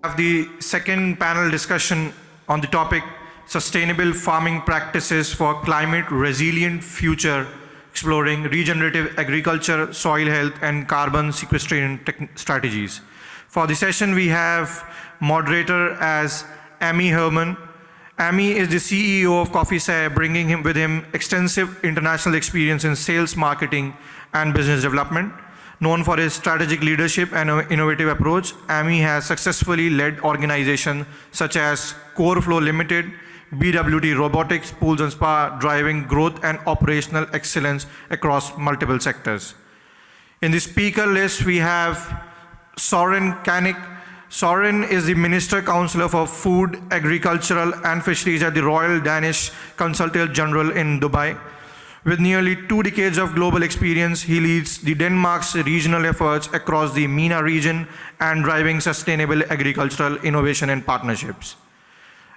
Have the second panel discussion on the topic Sustainable Farming Practices for Climate Resilient Future, exploring regenerative agriculture, soil health, and carbon sequestration strategies. For the session, we have moderator as Amy Herman. Amy is the CEO of Coffee Say, bringing with him extensive international experience in sales, marketing, and business development. Known for his strategic leadership and innovative approach, Amy has successfully led organizations such as Core Flow Limited, BWT Robotics, Pools and Spa, driving growth and operational excellence across multiple sectors. In the speaker list, we have Soren Kanik. Soren is the Minister Counselor for Food, Agricultural and Fisheries at the Royal Danish Consulate General in Dubai. With nearly 2 decades of global experience, he leads the Denmark's regional efforts across the MENA region and driving sustainable agricultural innovation and partnerships.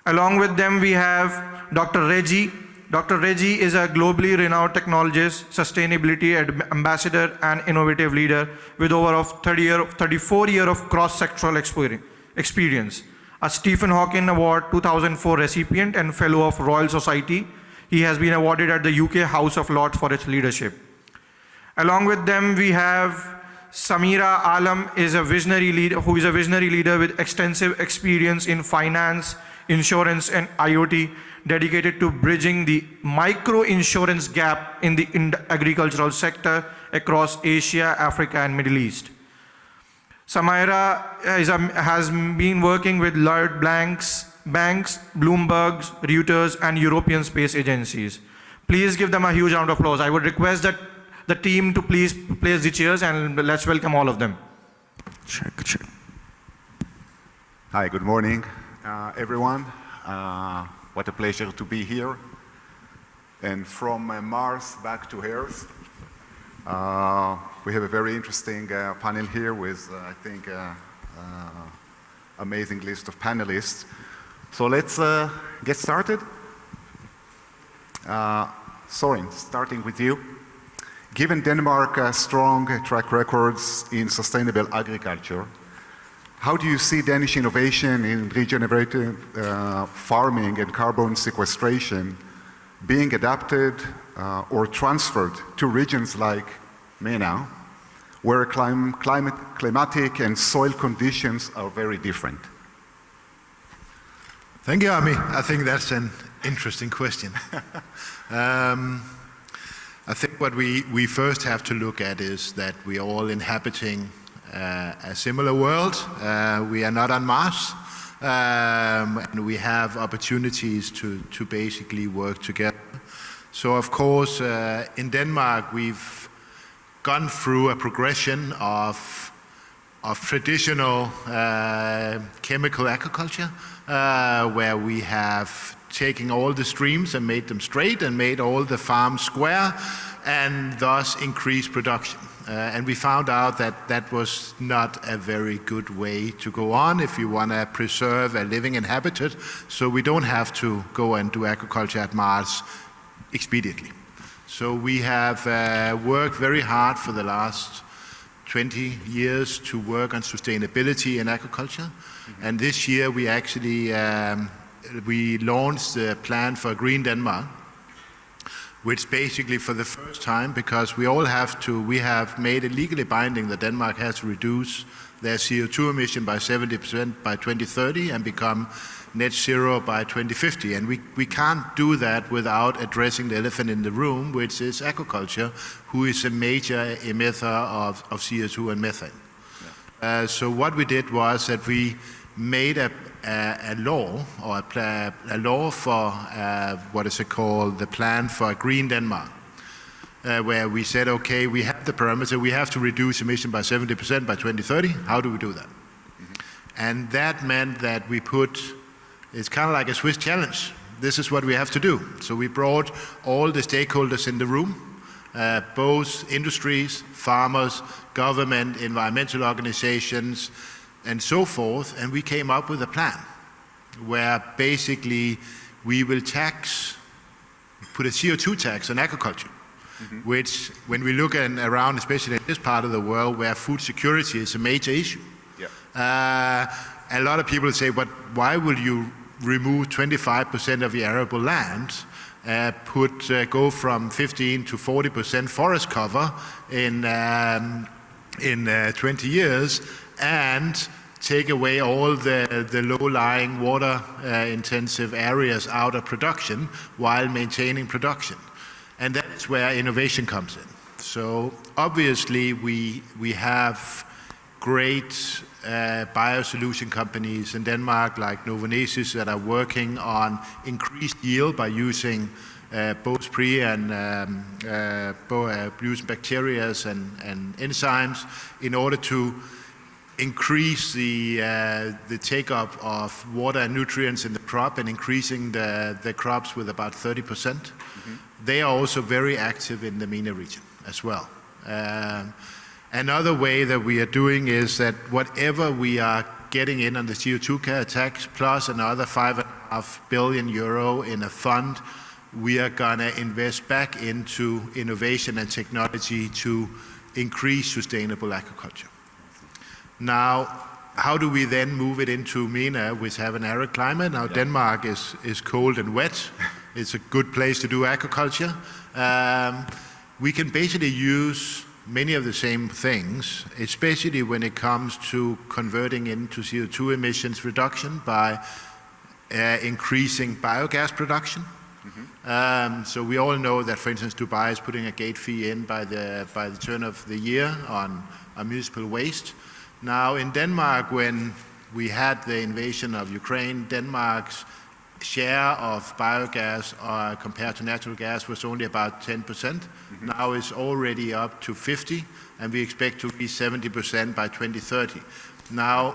Along with them, we have Dr. Reggie. Dr. Reggie is a globally renowned technologist, sustainability ambassador, and innovative leader with over 34 years of cross-sectoral experience. A Stephen Hawking Award 2004 recipient and Fellow of Royal Society. He has been awarded at the UK House of Lords for its leadership. Along with them, we have Samira Alam, who is a visionary leader with extensive experience in finance, insurance, and IoT, dedicated to bridging the micro-insurance gap in the agricultural sector across Asia, Africa, and Middle East. Samira has been working with Lloyd Banks, Bloomberg, Reuters, and European space agencies. Please give them a huge round of applause. I would request that the team to please place the chairs and let's welcome all of them. Check. Hi, good morning, everyone. What a pleasure to be here. And from Mars back to Earth, we have a very interesting panel here with, I think, amazing list of panelists. So let's get started. Soren, starting with you. Given Denmark's strong track records in sustainable agriculture, how do you see Danish innovation in regenerative farming and carbon sequestration being adapted or transferred to regions like MENA, where climatic and soil conditions are very different? Thank you, Ami. I think that's an interesting question. I think what we first have to look at is that we are all inhabiting a similar world. We are not on Mars, and we have opportunities to basically work together. So of course, in Denmark, we've gone through a progression of traditional chemical agriculture, where we have taken all the streams and made them straight and made all the farms square and thus increased production. And we found out that that was not a very good way to go on if you want to preserve a living inhabitant, so we don't have to go and do agriculture at Mars expediently. So we have worked very hard for the last 20 years to work on sustainability in agriculture. And this year we actually we launched the plan for Green Denmark, which basically for the first time, because we have made it legally binding that Denmark has to reduce their CO2 emission by 70% by 2030 and become net zero by 2050. And we can't do that without addressing the elephant in the room, which is agriculture, who is a major emitter of CO2 and methane. Yeah. So what we did was that we made a law, or a law for what is it called, the plan for Green Denmark, where we said, okay, we have the parameter, we have to reduce emission by 70% by 2030. How do we do that? And that meant that we it's kind of like a Swiss challenge. This is what we have to do. So we brought all the stakeholders in the room, both industries, farmers, government, environmental organizations, and so forth, and we came up with a plan where basically we will put a CO2 tax on agriculture, which when we look around, especially in this part of the world where food security is a major issue, a lot of people say, but why will you remove 25% of the arable land, go from 15 to 40% forest cover in 20 years, and take away all the low-lying water-intensive areas out of production while maintaining production? And that's where innovation comes in. So obviously we have great biosolution companies in Denmark like Novonesis that are working on increased yield by using both pre and using bacteria and enzymes in order to increase the take-up of water and nutrients in the crop and increasing the crops with about 30%. They are also very active in the MENA region as well. Another way that we are doing is that whatever we are getting in on the CO2 tax plus another 5.5 billion euro in a fund, we are going to invest back into innovation and technology to increase sustainable agriculture. Now, how do we then move it into MENA, which have an arid climate? Now, Denmark is cold and wet. It's a good place to do agriculture. We can basically use many of the same things, especially when it comes to converting into CO2 emissions reduction by increasing biogas production. So we all know that, for instance, Dubai is putting a gate fee in by the turn of the year on municipal waste. Now in Denmark, when we had the invasion of Ukraine, Denmark's share of biogas compared to natural gas was only about 10%. Now it's already up to 50%, and we expect to be 70% by 2030. Now,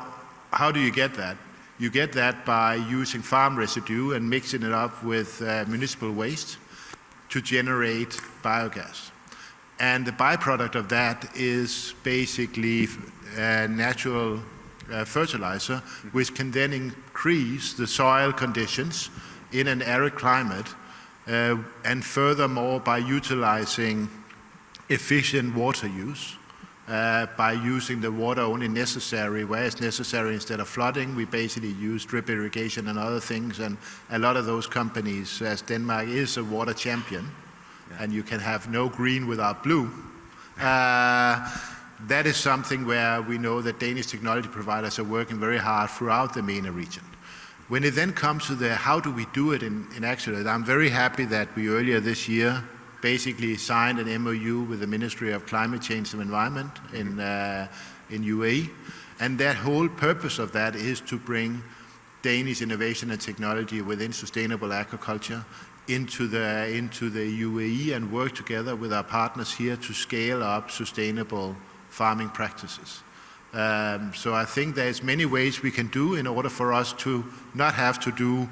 how do you get that? You get that by using farm residue and mixing it up with municipal waste to generate biogas. And the byproduct of that is basically natural fertilizer, which can then increase the soil conditions in an arid climate, and furthermore by utilizing efficient water use, by using the water only necessary where it's necessary instead of flooding. We basically use drip irrigation and other things, and a lot of those companies, as Denmark is a water champion, and you can have no green without blue, that is something where we know that Danish technology providers are working very hard throughout the MENA region. When it then comes to how do we do it in actuality, I'm very happy that we earlier this year basically signed an MOU with the Ministry of Climate Change and Environment in UAE. And that whole purpose of that is to bring Danish innovation and technology within sustainable agriculture into the UAE and work together with our partners here to scale up sustainable farming practices. So I think there's many ways we can do in order for us to not have to do,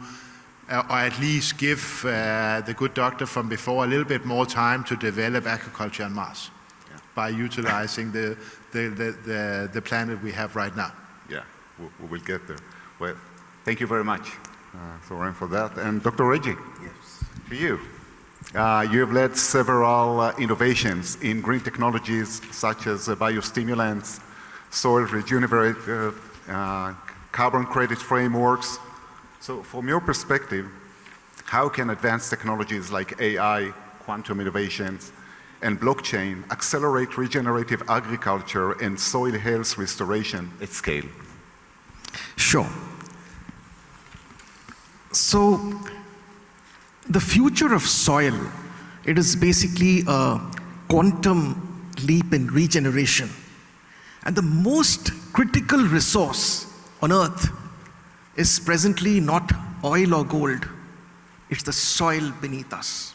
or at least give the good doctor from before a little bit more time to develop agriculture en masse by utilizing the planet we have right now. Yeah, we will get there. Well, thank you very much, Thorin, for that. And Dr. Reggie, to you. You have led several innovations in green technologies such as biostimulants, soil regenerative, carbon credit frameworks. So from your perspective, how can advanced technologies like AI, quantum innovations, and blockchain accelerate regenerative agriculture and soil health restoration at scale? Sure. So the future of soil, it is basically a quantum leap in regeneration. And the most critical resource on earth is presently not oil or gold, it's the soil beneath us.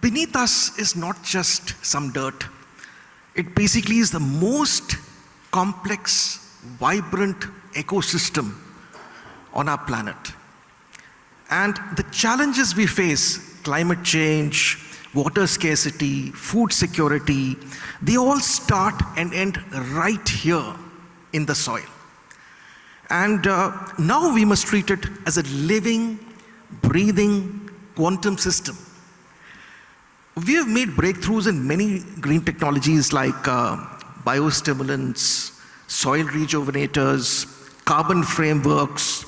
Beneath us is not just some dirt. It basically is the most complex, vibrant ecosystem on our planet. And the challenges we face, climate change, water scarcity, food security, they all start and end right here in the soil. And now we must treat it as a living, breathing quantum system. We have made breakthroughs in many green technologies like biostimulants, soil rejuvenators, carbon frameworks.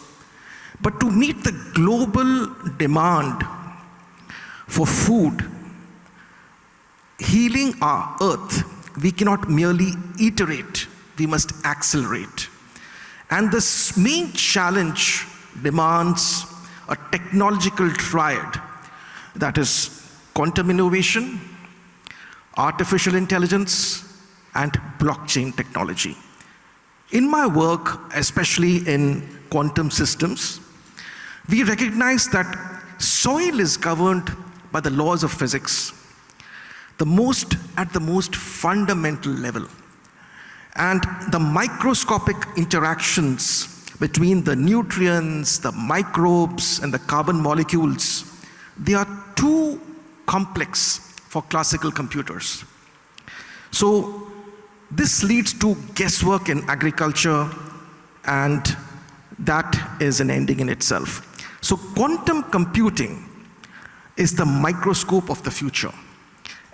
But to meet the global demand for food, healing our earth, we cannot merely iterate, we must accelerate. And this main challenge demands a technological triad, that is quantum innovation, artificial intelligence, and blockchain technology. In my work, especially in quantum systems, we recognize that soil is governed by the laws of physics, at the most fundamental level. And the microscopic interactions between the nutrients, the microbes, and the carbon molecules, they are too complex for classical computers. So this leads to guesswork in agriculture, and that is an ending in itself. So quantum computing is the microscope of the future,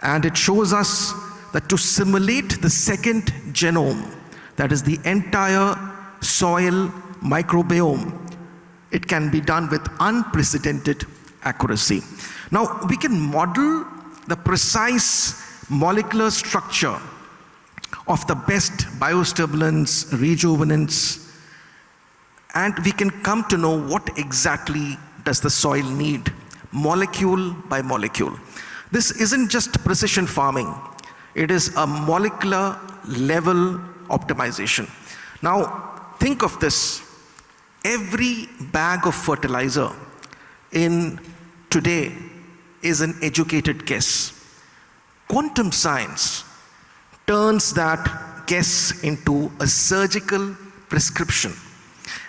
and it shows us that to simulate the second genome, that is the entire soil microbiome, it can be done with unprecedented accuracy. Now, we can model the precise molecular structure of the best biostimulants, rejuvenants, and we can come to know what exactly does the soil need, molecule by molecule. This isn't just precision farming. It is a molecular level optimization. Now, think of this. Every bag of fertilizer in today is an educated guess. Quantum science turns that guess into a surgical prescription.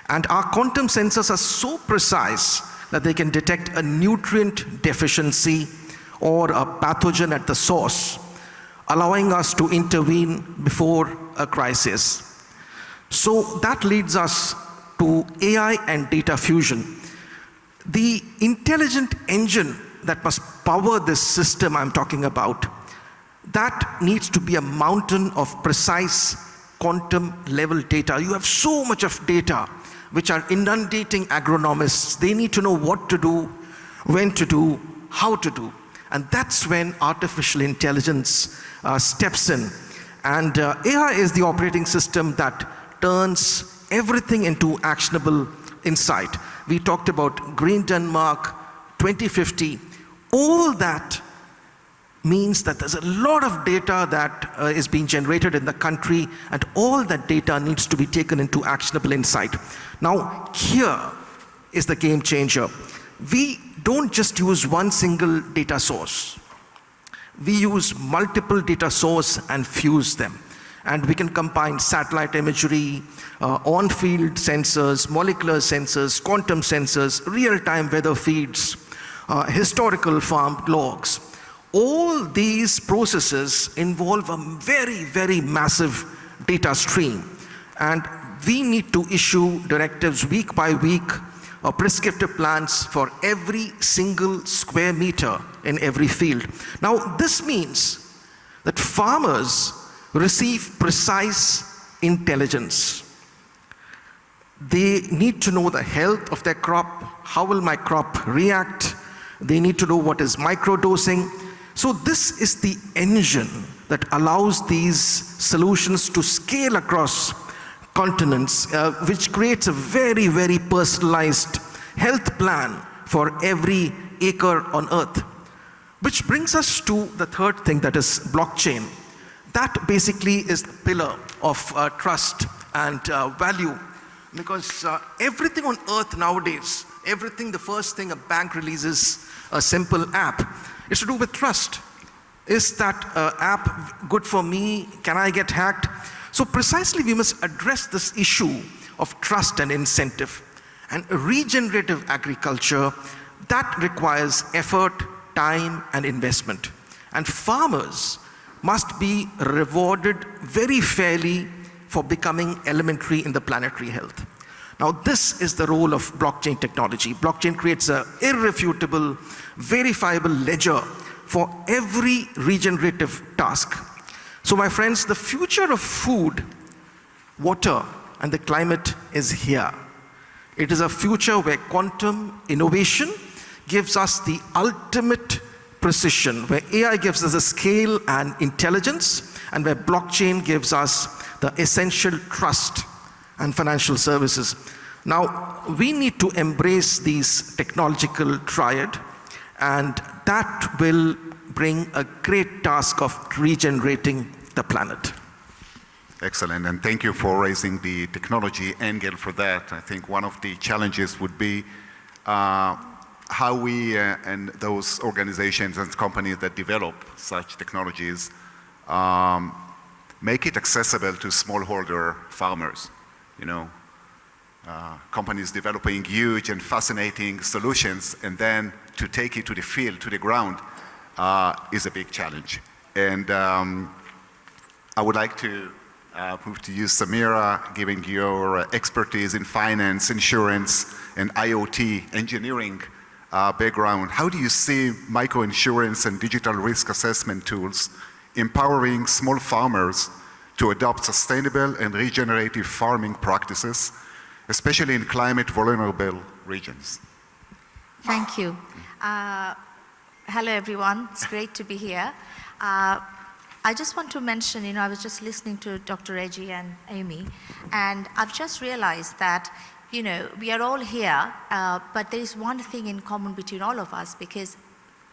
And our quantum sensors are so precise that they can detect a nutrient deficiency or a pathogen at the source, allowing us to intervene before a crisis. So that leads us to AI and data fusion. The intelligent engine that must power this system I'm talking about, that needs to be a mountain of precise quantum level data. You have so much of data which are inundating agronomists. They need to know what to do, when to do, how to do. And that's when artificial intelligence steps in. And AI is the operating system that turns everything into actionable insight. We talked about Green Denmark, 2050. All that means that there's a lot of data that is being generated in the country, and all that data needs to be taken into actionable insight. Now, here is the game changer. We don't just use one single data source. We use multiple data sources and fuse them. And we can combine satellite imagery, on-field sensors, molecular sensors, quantum sensors, real-time weather feeds, historical farm logs. All these processes involve a very, very massive data stream. And we need to issue directives week by week, or prescriptive plans for every single square meter in every field. Now, this means that farmers receive precise intelligence. They need to know the health of their crop. How will my crop react? They need to know what is microdosing. So this is the engine that allows these solutions to scale across continents, which creates a very, very personalized health plan for every acre on Earth. Which brings us to the third thing, that is blockchain. That basically is the pillar of trust and value, because everything on Earth nowadays, the first thing a bank releases, a simple app, is to do with trust. Is that app good for me? Can I get hacked? So precisely we must address this issue of trust and incentive. And regenerative agriculture, that requires effort, time, and investment. And farmers must be rewarded very fairly for becoming elementary in the planetary health. Now, this is the role of blockchain technology. Blockchain creates an irrefutable, verifiable ledger for every regenerative task. So, my friends, the future of food water, and the climate is here. It is a future where quantum innovation gives us the ultimate precision, where AI gives us a scale and intelligence, and where blockchain gives us the essential trust and financial services. Now, we need to embrace these technological triad, and that will bring a great task of regenerating the planet. Excellent, and thank you for raising the technology angle for that. I think one of the challenges would be how we and those organizations and companies that develop such technologies make it accessible to smallholder farmers. You know, companies developing huge and fascinating solutions, and then to take it to the field, to the ground, is a big challenge. And I would like to move to you, Samira, given your expertise in finance, insurance, and IoT engineering background. How do you see microinsurance and digital risk assessment tools empowering small farmers to adopt sustainable and regenerative farming practices, especially in climate vulnerable regions? Thank you. Hello everyone, it's great to be here. I just want to mention, I was just listening to Dr. Reggie and Amy, and I've just realized that, we are all here, but there is one thing in common between all of us, because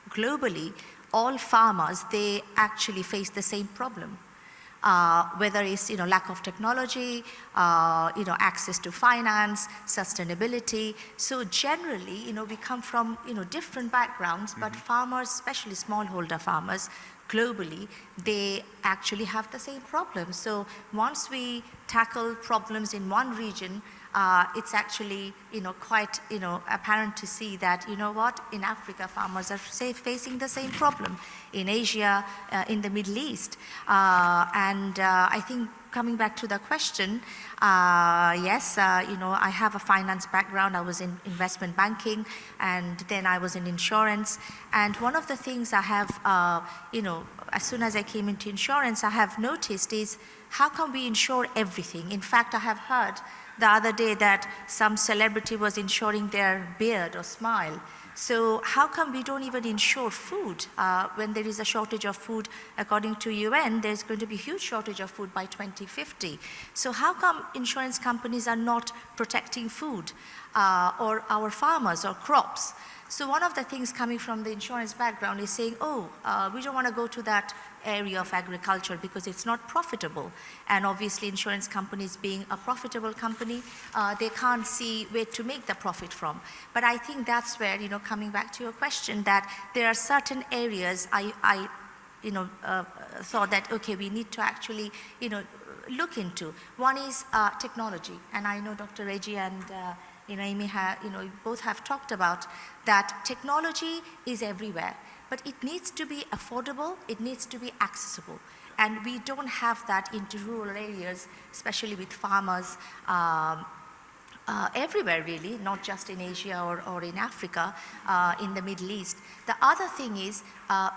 globally, all farmers, they actually face the same problem. Whether it's lack of technology, access to finance, sustainability. So generally, we come from different backgrounds, but farmers, especially smallholder farmers, globally, they actually have the same problem. So once we tackle problems in one region, it's actually quite apparent to see that in Africa farmers are facing the same problem, in Asia, in the Middle East, and I think coming back to the question, yes, I have a finance background. I was in investment banking, and then I was in insurance. And one of the things I have, as soon as I came into insurance, I have noticed is how can we insure everything? In fact, I have heard the other day that some celebrity was insuring their beard or smile. So how come we don't even insure food when there is a shortage of food? According to UN, there's going to be a huge shortage of food by 2050. So how come insurance companies are not protecting food or our farmers or crops? So one of the things coming from the insurance background is saying, we don't want to go to that area of agriculture because it's not profitable. And obviously insurance companies being a profitable company, they can't see where to make the profit from. But I think that's where, coming back to your question, that there are certain areas I thought that, okay, we need to actually, look into. One is technology. And I know Dr. Reggie and Amy, both have talked about that technology is everywhere, but it needs to be affordable, it needs to be accessible. And we don't have that into rural areas, especially with farmers everywhere really, not just in Asia or in Africa, in the Middle East. The other thing is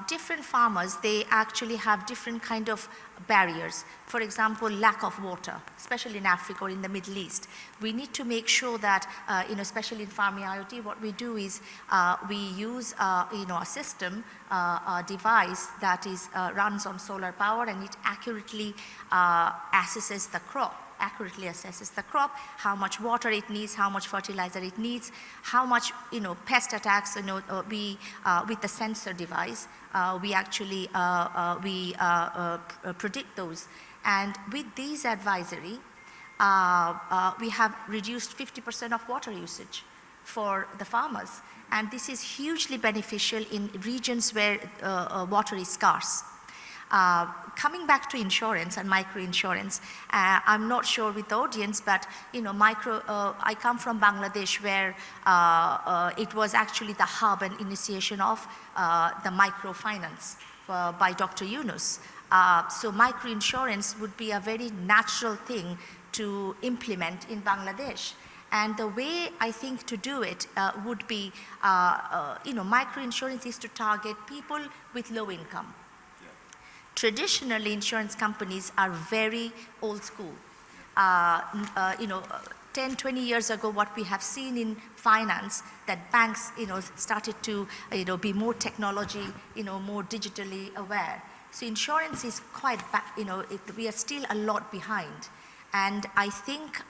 different farmers, they actually have different kind of barriers. For example, lack of water, especially in Africa or in the Middle East. We need to make sure that, especially in farming IoT, what we do is we use, a system, a device that is runs on solar power, and it accurately assesses the crop. How much water it needs, how much fertilizer it needs, how much pest attacks. With the sensor device, we actually predict those. And with these advisory, we have reduced 50% of water usage for the farmers, and this is hugely beneficial in regions where water is scarce. Coming back to insurance and microinsurance, I'm not sure with the audience, but I come from Bangladesh, where it was actually the hub and initiation of the microfinance by Dr. Yunus. So microinsurance would be a very natural thing to implement in Bangladesh. And the way I think to do it would be, microinsurance is to target people with low income. Traditionally, insurance companies are very old school. 10, 20 years ago, what we have seen in finance, that banks, started to, be more technology, more digitally aware. So insurance is quite, we are still a lot behind. And I think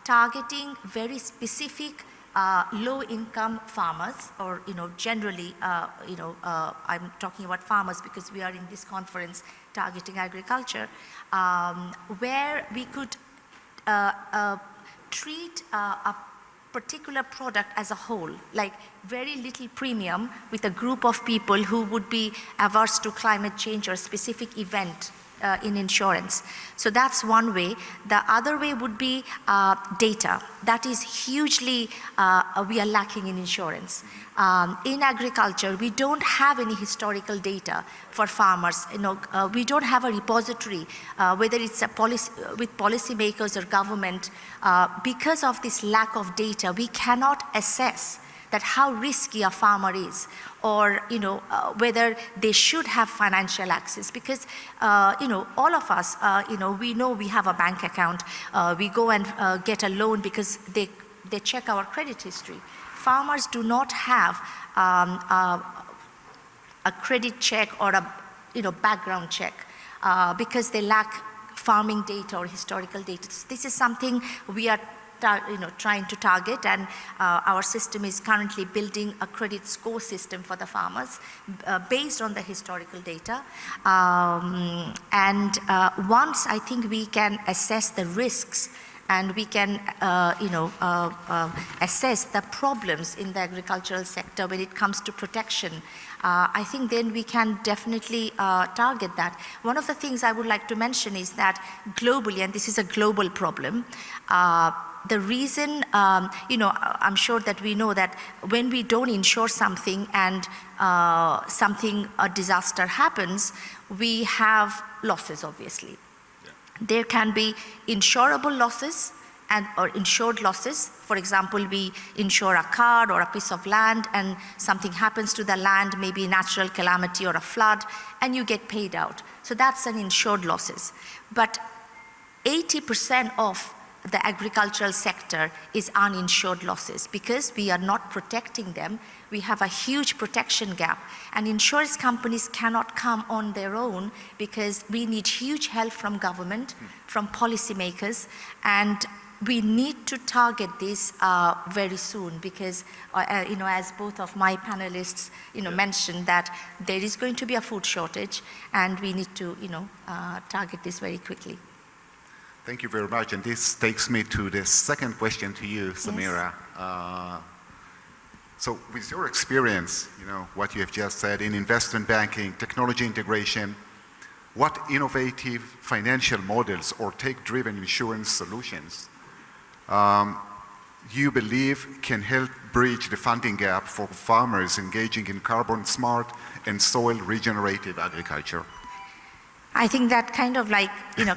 targeting very specific low-income farmers, or generally, I'm talking about farmers because we are in this conference targeting agriculture, where we could treat a particular product as a whole, like very little premium with a group of people who would be averse to climate change or a specific event in insurance. So that's one way. The other way would be data. That is hugely, we are lacking in insurance. In agriculture, we don't have any historical data for farmers. We don't have a repository, whether it's with policymakers or government. Because of this lack of data, we cannot assess that how risky a farmer is, or whether they should have financial access, because all of us we know we have a bank account, we go and get a loan because they check our credit history. Farmers do not have a credit check or a background check because they lack farming data or historical data. So this is something we are trying to target, and our system is currently building a credit score system for the farmers based on the historical data. Once I think we can assess the risks and we can assess the problems in the agricultural sector when it comes to protection, I think then we can definitely target that. One of the things I would like to mention is that globally, and this is a global problem, the reason, I'm sure that we know that when we don't insure something and a disaster happens, we have losses, obviously. Yeah. There can be insurable losses or insured losses. For example, we insure a car or a piece of land and something happens to the land, maybe a natural calamity or a flood, and you get paid out. So that's an insured losses. But 80% of the agricultural sector is uninsured losses because we are not protecting them. We have a huge protection gap, and insurance companies cannot come on their own because we need huge help from government, from policymakers, and we need to target this very soon because, as both of my panelists, mentioned, that there is going to be a food shortage, and we need to, target this very quickly. Thank you very much, and this takes me to the second question to you, Samira. Yes. So with your experience, what you have just said in investment banking, technology integration, what innovative financial models or tech-driven insurance solutions you believe can help bridge the funding gap for farmers engaging in carbon smart and soil regenerative agriculture? I think that kind of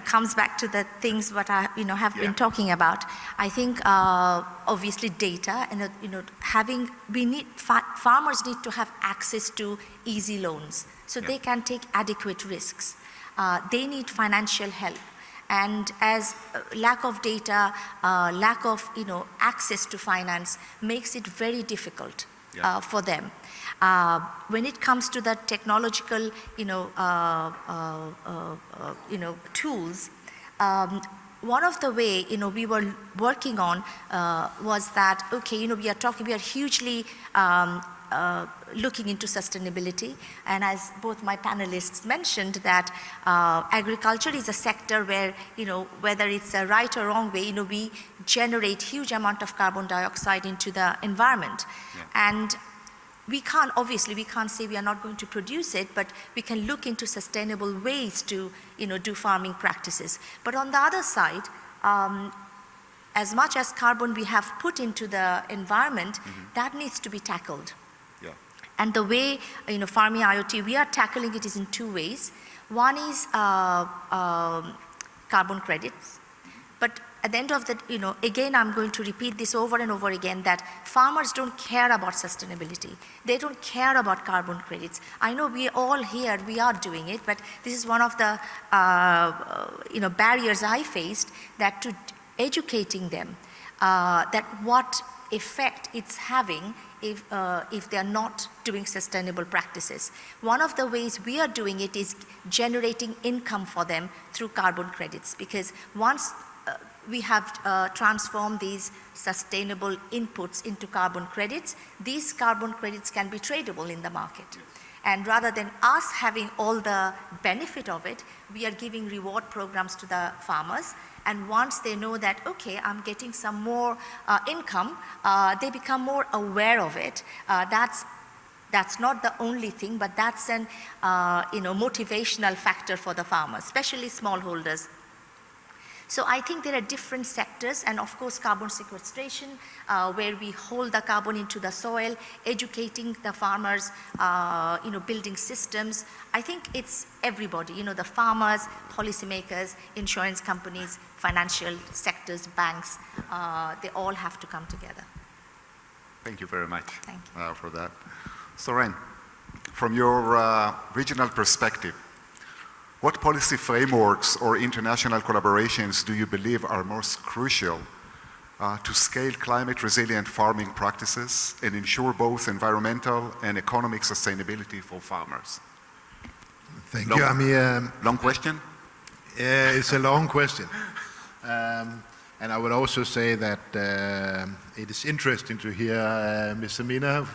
comes back to the things what I have been talking about. I think obviously data, and farmers need to have access to easy loans so they can take adequate risks. They need financial help, and as lack of data, lack of access to finance makes it very difficult for them. When it comes to the technological, tools, one of the way, we were working on was that, okay, we are hugely looking into sustainability, and as both my panelists mentioned, that agriculture is a sector where, whether it's a right or wrong way, we generate huge amount of carbon dioxide into the environment. And we can't say we are not going to produce it, but we can look into sustainable ways to, do farming practices. But on the other side, as much as carbon we have put into the environment, that needs to be tackled. Yeah. And the way, farming IoT, we are tackling it is in two ways. One is carbon credits, but at the end of the, again, I'm going to repeat this over and over again, that farmers don't care about sustainability. They don't care about carbon credits. I know we all here, we are doing it, but this is one of the, barriers I faced, that to educating them, that what effect it's having if they are not doing sustainable practices. One of the ways we are doing it is generating income for them through carbon credits, because once we have transformed these sustainable inputs into carbon credits, these carbon credits can be tradable in the market. And rather than us having all the benefit of it, we are giving reward programs to the farmers. And once they know that, okay, I'm getting some more income, they become more aware of it. That's not the only thing, but that's an motivational factor for the farmers, especially smallholders. So I think there are different sectors, and of course carbon sequestration, where we hold the carbon into the soil, educating the farmers, building systems. I think it's everybody, the farmers, policymakers, insurance companies, financial sectors, banks, they all have to come together. Thank you very much Thank you. For that. Soren, from your regional perspective, what policy frameworks or international collaborations do you believe are most crucial to scale climate-resilient farming practices and ensure both environmental and economic sustainability for farmers? Thank you, Amir. Long question? It's a long question. And I would also say that it is interesting to hear Mr. Mina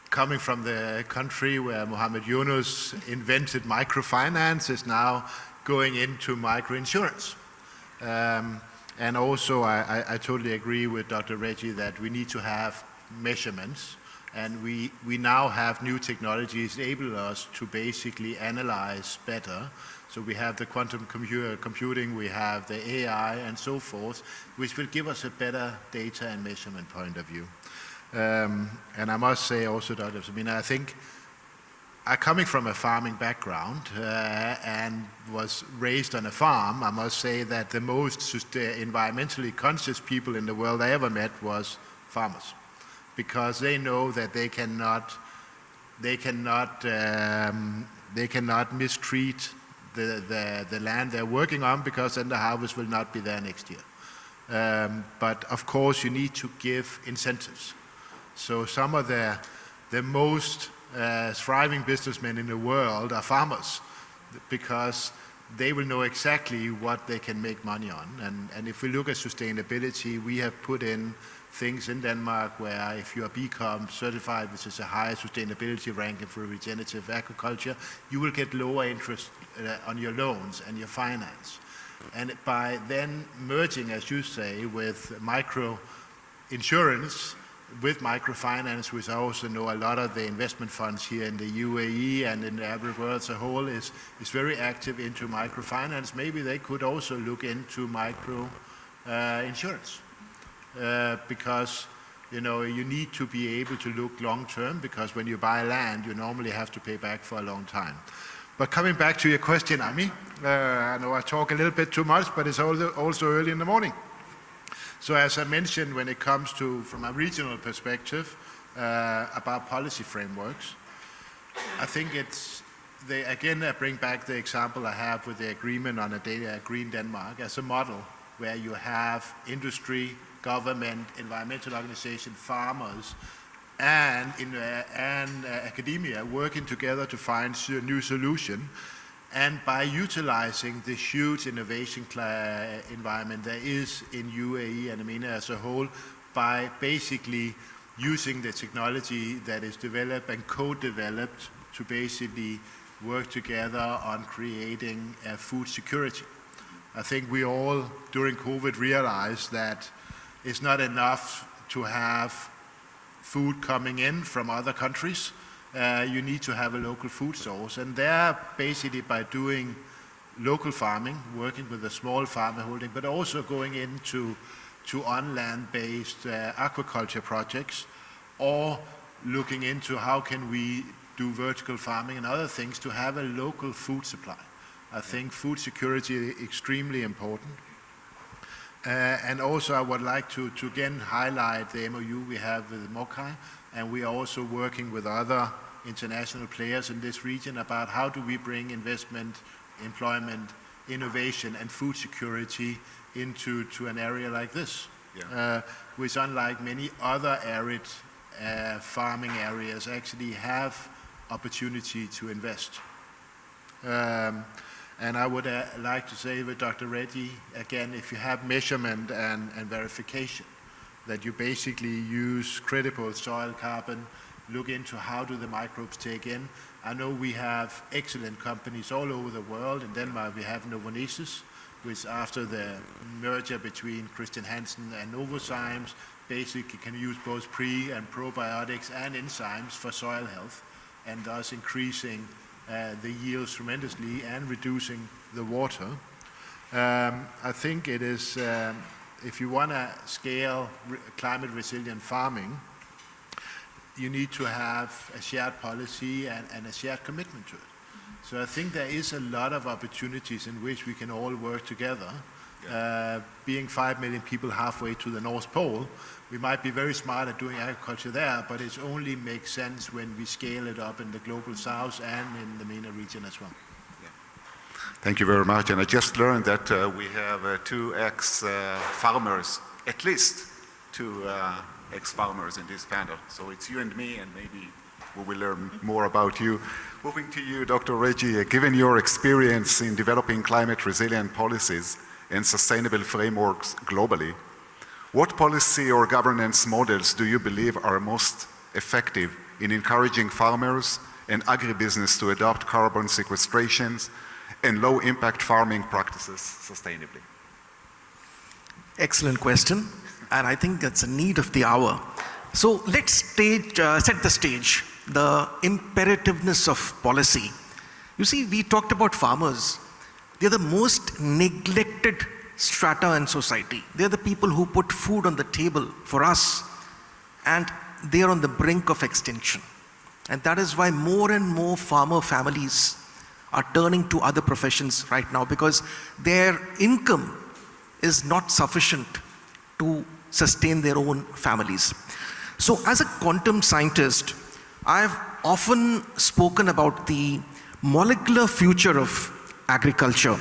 coming from the country where Mohammed Yunus invented microfinance, is now going into microinsurance. And also I totally agree with Dr. Reggie that we need to have measurements, and we now have new technologies enable us to basically analyze better. So we have the quantum computing, we have the AI and so forth, which will give us a better data and measurement point of view. And I must say also, Dr. Samina, I think coming from a farming background and was raised on a farm, I must say that the most environmentally conscious people in the world I ever met was farmers, because they know that they cannot mistreat the land they're working on, because then the harvest will not be there next year. But of course you need to give incentives. So some of the most thriving businessmen in the world are farmers, because they will know exactly what they can make money on. And if we look at sustainability, we have put in things in Denmark where if you are BCOM certified, which is a higher sustainability ranking for regenerative agriculture, you will get lower interest on your loans and your finance. And by then merging, as you say, with micro insurance, with microfinance, which I also know a lot of the investment funds here in the UAE and in the Arab world as a whole is very active into microfinance. Maybe they could also look into micro insurance, because you need to be able to look long term, because when you buy land, you normally have to pay back for a long time. But coming back to your question, Ami, I know I talk a little bit too much, but it's also early in the morning. So as I mentioned, when it comes to, from a regional perspective, about policy frameworks, I think I bring back the example I have with the agreement on a Green Denmark as a model where you have industry, government, environmental organization, farmers, and academia working together to find a new solution. And by utilizing the huge innovation environment there is in UAE and MENA as a whole, by basically using the technology that is developed and co-developed to basically work together on creating food security. I think we all, during COVID, realized that it's not enough to have food coming in from other countries. You need to have a local food source, and there basically by doing local farming, working with a small farmer holding, but also going into on-land-based aquaculture projects, or looking into how can we do vertical farming and other things to have a local food supply. I think food security is extremely important. And also I would like to again highlight the MOU we have with MOCAI, and we are also working with other international players in this region about how do we bring investment, employment, innovation and food security into an area like this, which unlike many other arid farming areas actually have opportunity to invest. And I would like to say with Dr. Reddy, again, if you have measurement and verification, that you basically use credible soil carbon, look into how do the microbes take in. I know we have excellent companies all over the world. In Denmark, we have Novonesis, which after the merger between Christian Hansen and Novozymes, basically can use both pre- and probiotics and enzymes for soil health, and thus increasing the yields tremendously and reducing the water. I think it is, if you want to scale climate resilient farming, you need to have a shared policy and a shared commitment to it. So I think there is a lot of opportunities in which we can all work together. Being 5 million people halfway to the North Pole, we might be very smart at doing agriculture there, but it only makes sense when we scale it up in the global south and in the MENA region as well. Thank you very much. And I just learned that we have 2 ex-farmers, at least 2 ex-farmers in this panel. So it's you and me, and maybe we will learn more about you. Moving to you, Dr. Reggie, given your experience in developing climate resilient policies and sustainable frameworks globally, what policy or governance models do you believe are most effective in encouraging farmers and agribusiness to adopt carbon sequestrations and low-impact farming practices sustainably? Excellent question, and I think that's a need of the hour. So let's set the stage, the imperativeness of policy. You see, we talked about farmers. They're the most neglected strata in society. They're the people who put food on the table for us, and they're on the brink of extinction. And that is why more and more farmer families are turning to other professions right now, because their income is not sufficient to sustain their own families. So as a quantum scientist, I've often spoken about the molecular future of agriculture.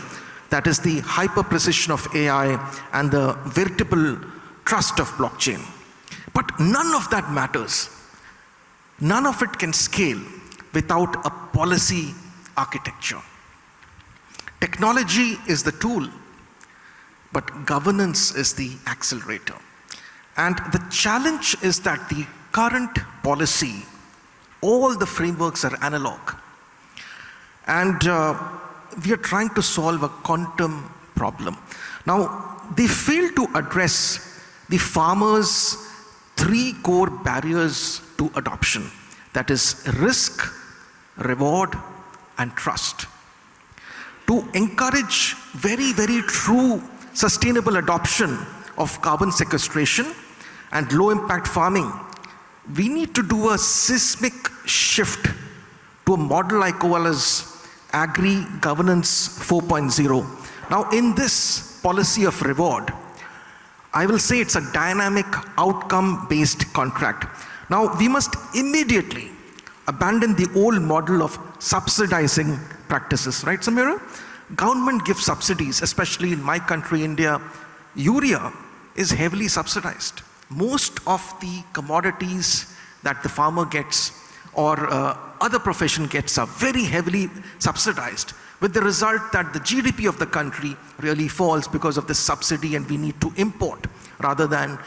That is the hyper-precision of AI and the veritable trust of blockchain. But none of that matters. None of it can scale without a policy architecture. Technology is the tool, but governance is the accelerator. And the challenge is that the current policy, all the frameworks are analog. And we are trying to solve a quantum problem. Now, they fail to address the farmers' 3 core barriers to adoption. That is risk, reward, and trust. To encourage very, very true sustainable adoption of carbon sequestration and low impact farming, we need to do a seismic shift to a model I call as Agri-Governance 4.0. Now, in this policy of reward, I will say it's a dynamic outcome-based contract. Now, we must immediately abandon the old model of subsidizing practices, right, Samira? Government gives subsidies, especially in my country, India. Urea is heavily subsidized. Most of the commodities that the farmer gets or other profession gets are very heavily subsidized, with the result that the GDP of the country really falls because of the subsidy, and we need to import rather than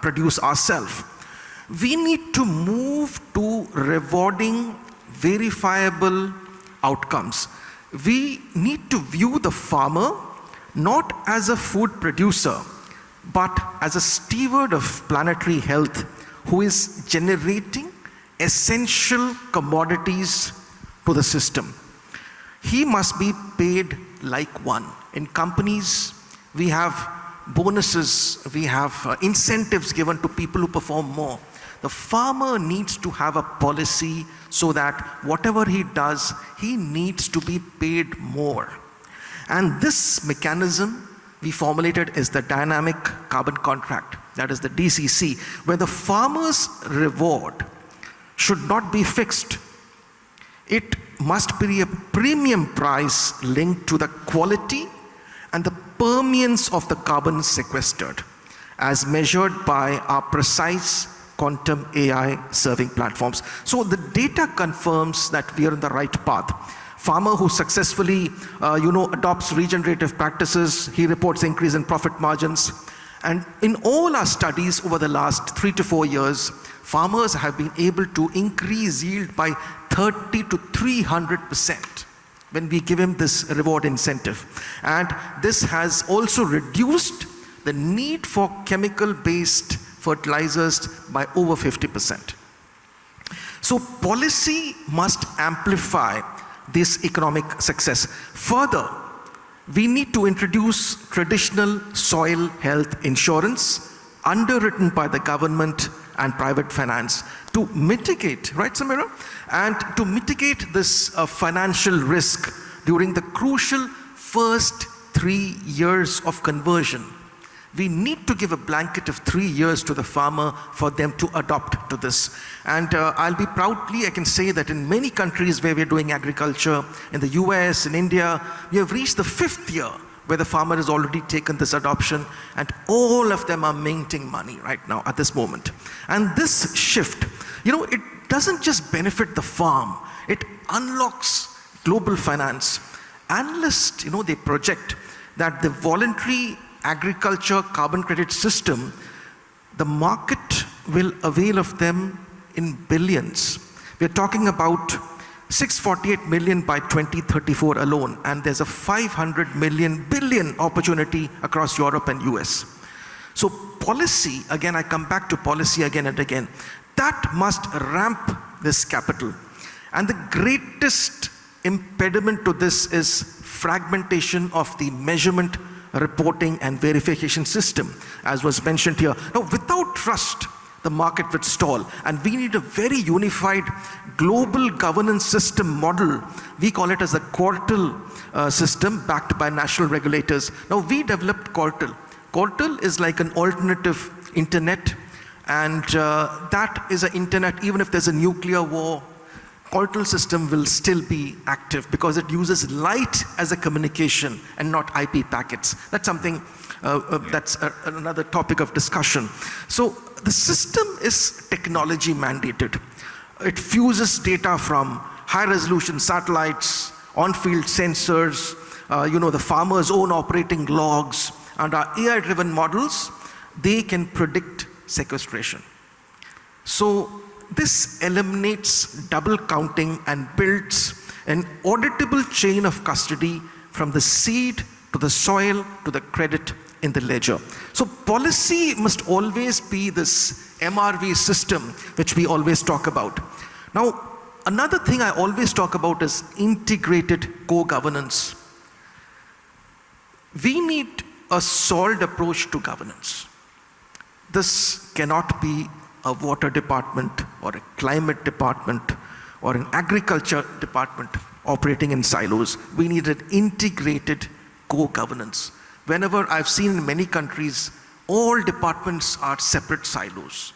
produce ourselves. We need to move to rewarding verifiable outcomes. We need to view the farmer not as a food producer, but as a steward of planetary health who is generating essential commodities to the system. He must be paid like one. In companies, we have bonuses, we have incentives given to people who perform more. The farmer needs to have a policy so that whatever he does, he needs to be paid more. And this mechanism we formulated is the dynamic carbon contract, that is the DCC, where the farmer's reward should not be fixed. It must be a premium price linked to the quality and the permeance of the carbon sequestered, as measured by our precise quantum AI serving platforms. So the data confirms that we are on the right path. Farmer who successfully adopts regenerative practices, he reports increase in profit margins. And in all our studies over the last 3 to 4 years, farmers have been able to increase yield by 30 to 300% when we give him this reward incentive. And this has also reduced the need for chemical-based fertilizers by over 50%. So policy must amplify this economic success. Further, we need to introduce traditional soil health insurance underwritten by the government and private finance to mitigate, right Samira? And to mitigate this financial risk during the crucial first 3 years of conversion. We need to give a blanket of 3 years to the farmer for them to adopt to this. And I can say that in many countries where we're doing agriculture, in the US, in India, we have reached the 5th year where the farmer has already taken this adoption, and all of them are minting money right now at this moment. And this shift, it doesn't just benefit the farm, it unlocks global finance. Analysts, they project that the voluntary agriculture carbon credit system, the market will avail of them in billions. We're talking about 648 million by 2034 alone, and there's a 500 billion opportunity across Europe and US. So policy, again, I come back to policy again and again, that must ramp this capital. And the greatest impediment to this is fragmentation of the measurement, reporting and verification system, as was mentioned here. Now, without trust, the market would stall, and we need a very unified global governance system model. We call it as a Quartal system backed by national regulators. Now, we developed Quartal. Quartal is like an alternative internet, and that is an internet, even if there's a nuclear war, Quartal system will still be active because it uses light as a communication and not IP packets. That's something that's another topic of discussion. So the system is technology mandated. It fuses data from high resolution satellites, on-field sensors, the farmer's own operating logs, and our AI-driven models, they can predict sequestration. So this eliminates double counting and builds an auditable chain of custody from the seed to the soil to the credit in the ledger. So policy must always be this MRV system, which we always talk about. Now, another thing I always talk about is integrated co-governance. We need a solid approach to governance. This cannot be a water department or a climate department or an agriculture department operating in silos. We need an integrated co-governance. Whenever I've seen in many countries, all departments are separate silos.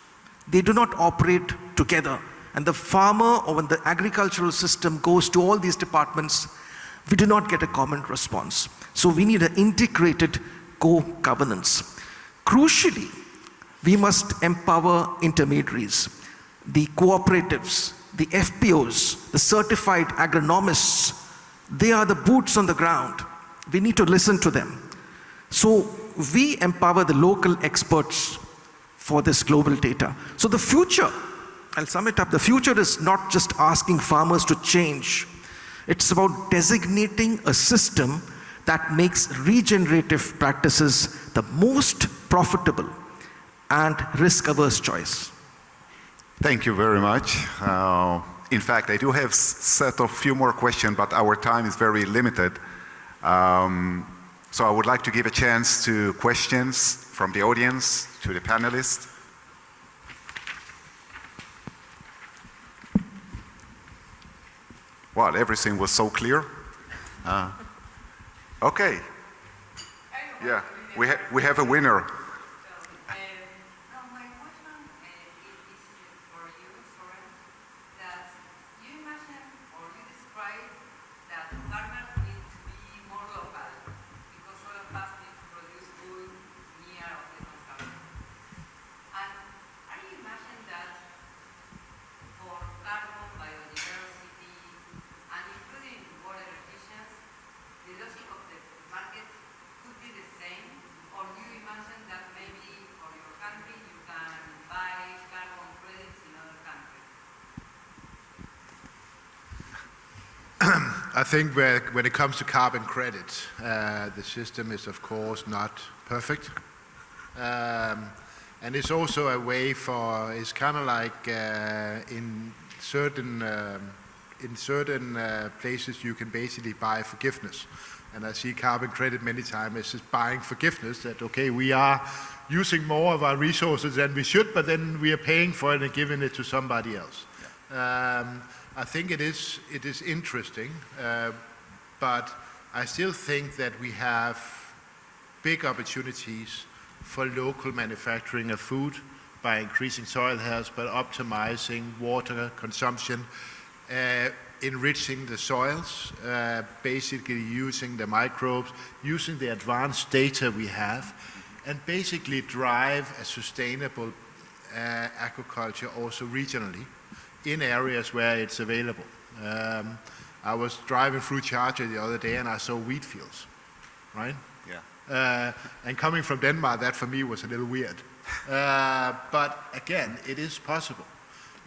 They do not operate together. And the farmer or when the agricultural system goes to all these departments, we do not get a common response. So we need an integrated co-governance. Crucially, we must empower intermediaries, the cooperatives, the FPOs, the certified agronomists. They are the boots on the ground. We need to listen to them. So we empower the local experts for this global data. So the future, I'll sum it up, the future is not just asking farmers to change. It's about designating a system that makes regenerative practices the most profitable and risk-averse choice. Thank you very much. In fact, I do have set a few more questions, but our time is very limited. So I would like to give a chance to questions from the audience to the panelists. Well, everything was so clear. Okay. Yeah. We have a winner. Now my question is for you, Soren, that you imagine or you describe that farmers need to be more local because all of us need to produce food near of the consumption. And are you imagine that for carbon, biodiversity, and including water efficiency, the logic of the market could be the same? Or do you imagine that maybe for your country you can buy carbon credits in other countries? I think when it comes to carbon credits, the system is of course not perfect. And it's also a way for, it's kind of like in certain places you can basically buy forgiveness. And I see carbon credit many times as just buying forgiveness, that okay, we are using more of our resources than we should, but then we are paying for it and giving it to somebody else. I think it is interesting, but I still think that we have big opportunities for local manufacturing of food by increasing soil health, by optimizing water consumption, enriching the soils, basically using the microbes, using the advanced data we have, and basically drive a sustainable agriculture also regionally in areas where it's available. I was driving through Charger the other day and I saw wheat fields, right? Yeah. And coming from Denmark, that for me was a little weird. But again, it is possible.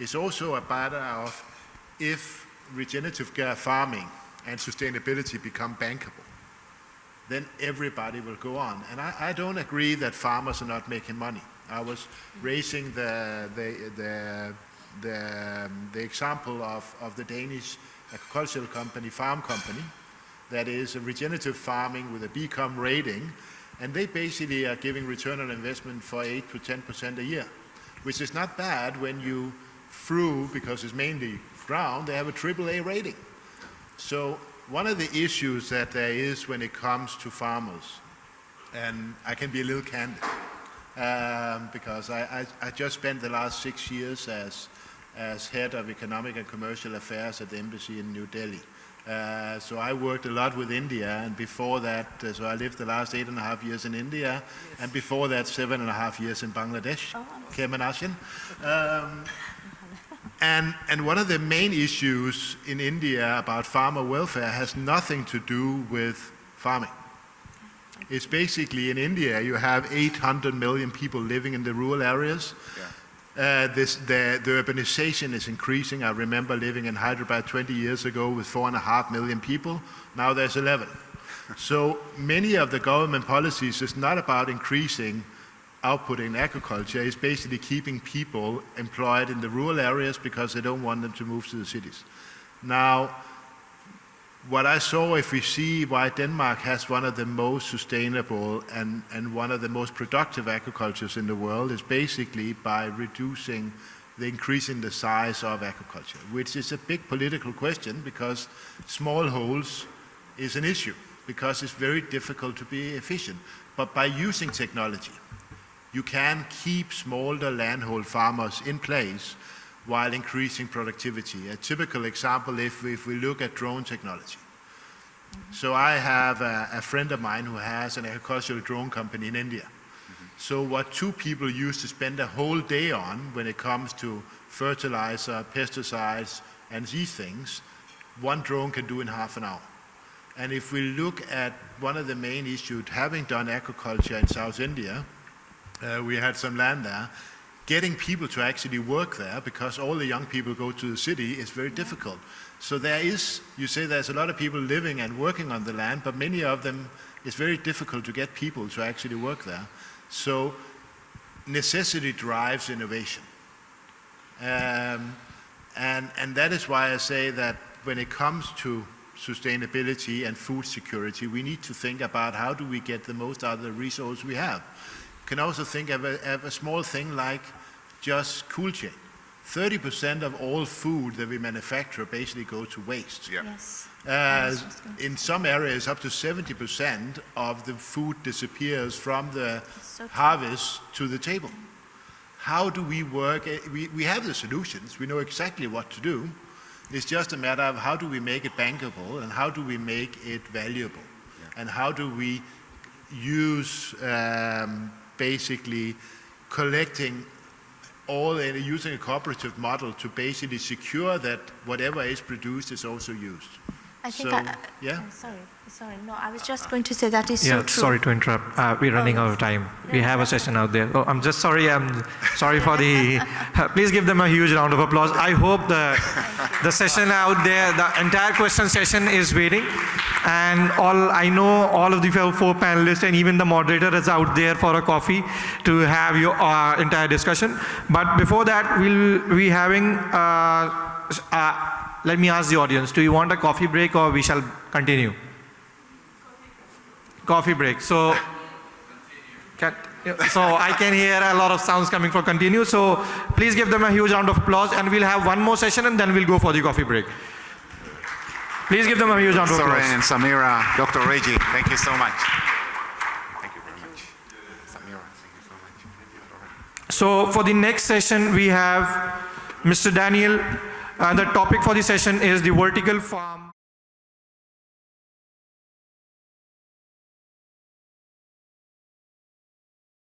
It's also a matter of if regenerative farming and sustainability become bankable, then everybody will go on. And I don't agree that farmers are not making money. I was raising the example of the Danish agricultural company, farm company, that is a regenerative farming with a BCom rating, and they basically are giving return on investment for 8 to 10% a year, which is not bad when you through, because it's mainly ground, they have a AAA rating. So one of the issues that there is when it comes to farmers, and I can be a little candid, because I just spent the last 6 years as head of economic and commercial affairs at the embassy in New Delhi. So I worked a lot with India, and before that, so I lived the last 8.5 years in India, and before that 7.5 years in Bangladesh, Cayman Asian. And one of the main issues in India about farmer welfare has nothing to do with farming. It's basically in India you have 800 million people living in the rural areas. Yeah. The urbanization is increasing. I remember living in Hyderabad 20 years ago with 4.5 million people. Now there's 11. So many of the government policies is not about increasing output in agriculture, is basically keeping people employed in the rural areas because they don't want them to move to the cities. Now, what I saw, if we see why Denmark has one of the most sustainable and one of the most productive agricultures in the world, is basically by increasing the size of agriculture, which is a big political question because smallholds is an issue, because it's very difficult to be efficient. But by using technology, you can keep smaller landhold farmers in place while increasing productivity. A typical example, if we look at drone technology. So I have a friend of mine who has an agricultural drone company in India. So what two people used to spend a whole day on when it comes to fertilizer, pesticides, and these things, one drone can do in half an hour. And if we look at one of the main issues, having done agriculture in South India, we had some land there, getting people to actually work there, because all the young people go to the city, is very difficult. So there is, you say there's a lot of people living and working on the land, but many of them, it's very difficult to get people to actually work there. So necessity drives innovation. And that is why I say that when it comes to sustainability and food security, we need to think about how do we get the most out of the resource we have. You can also think of a small thing like just cool chain. 30% of all food that we manufacture basically goes to waste. Yeah. Yes. I was just going to In some areas, up to 70% of the food disappears from the so true. harvest to the table. How do we work? We have the solutions. We know exactly what to do. It's just a matter of how do we make it bankable and how do we make it valuable? And how do we use basically collecting all and using a cooperative model to basically secure that whatever is produced is also used. I think So, yeah? oh, sorry. No, I was just going to say that is Yeah, so true. sorry to interrupt. We're running out of time. We have a session out there. Oh, I'm just sorry. I'm sorry for the. Please give them a huge round of applause. I hope the session out there, the entire question session is waiting, and I know all of the four panelists and even the moderator is out there for a coffee to have your entire discussion. But before that, we'll be having. Let me ask the audience: do you want a coffee break or we shall continue? Coffee break. So I can hear a lot of sounds coming from continue. So please give them a huge round of applause, and we'll have one more session and then we'll go for the coffee break. Please give them a huge round of applause. Soren, Samira, Dr. Reggie, thank you so much. Thank you very much. Samira, thank you so much. So for the next session, we have Mr. Daniel, and the topic for the session is the vertical farm.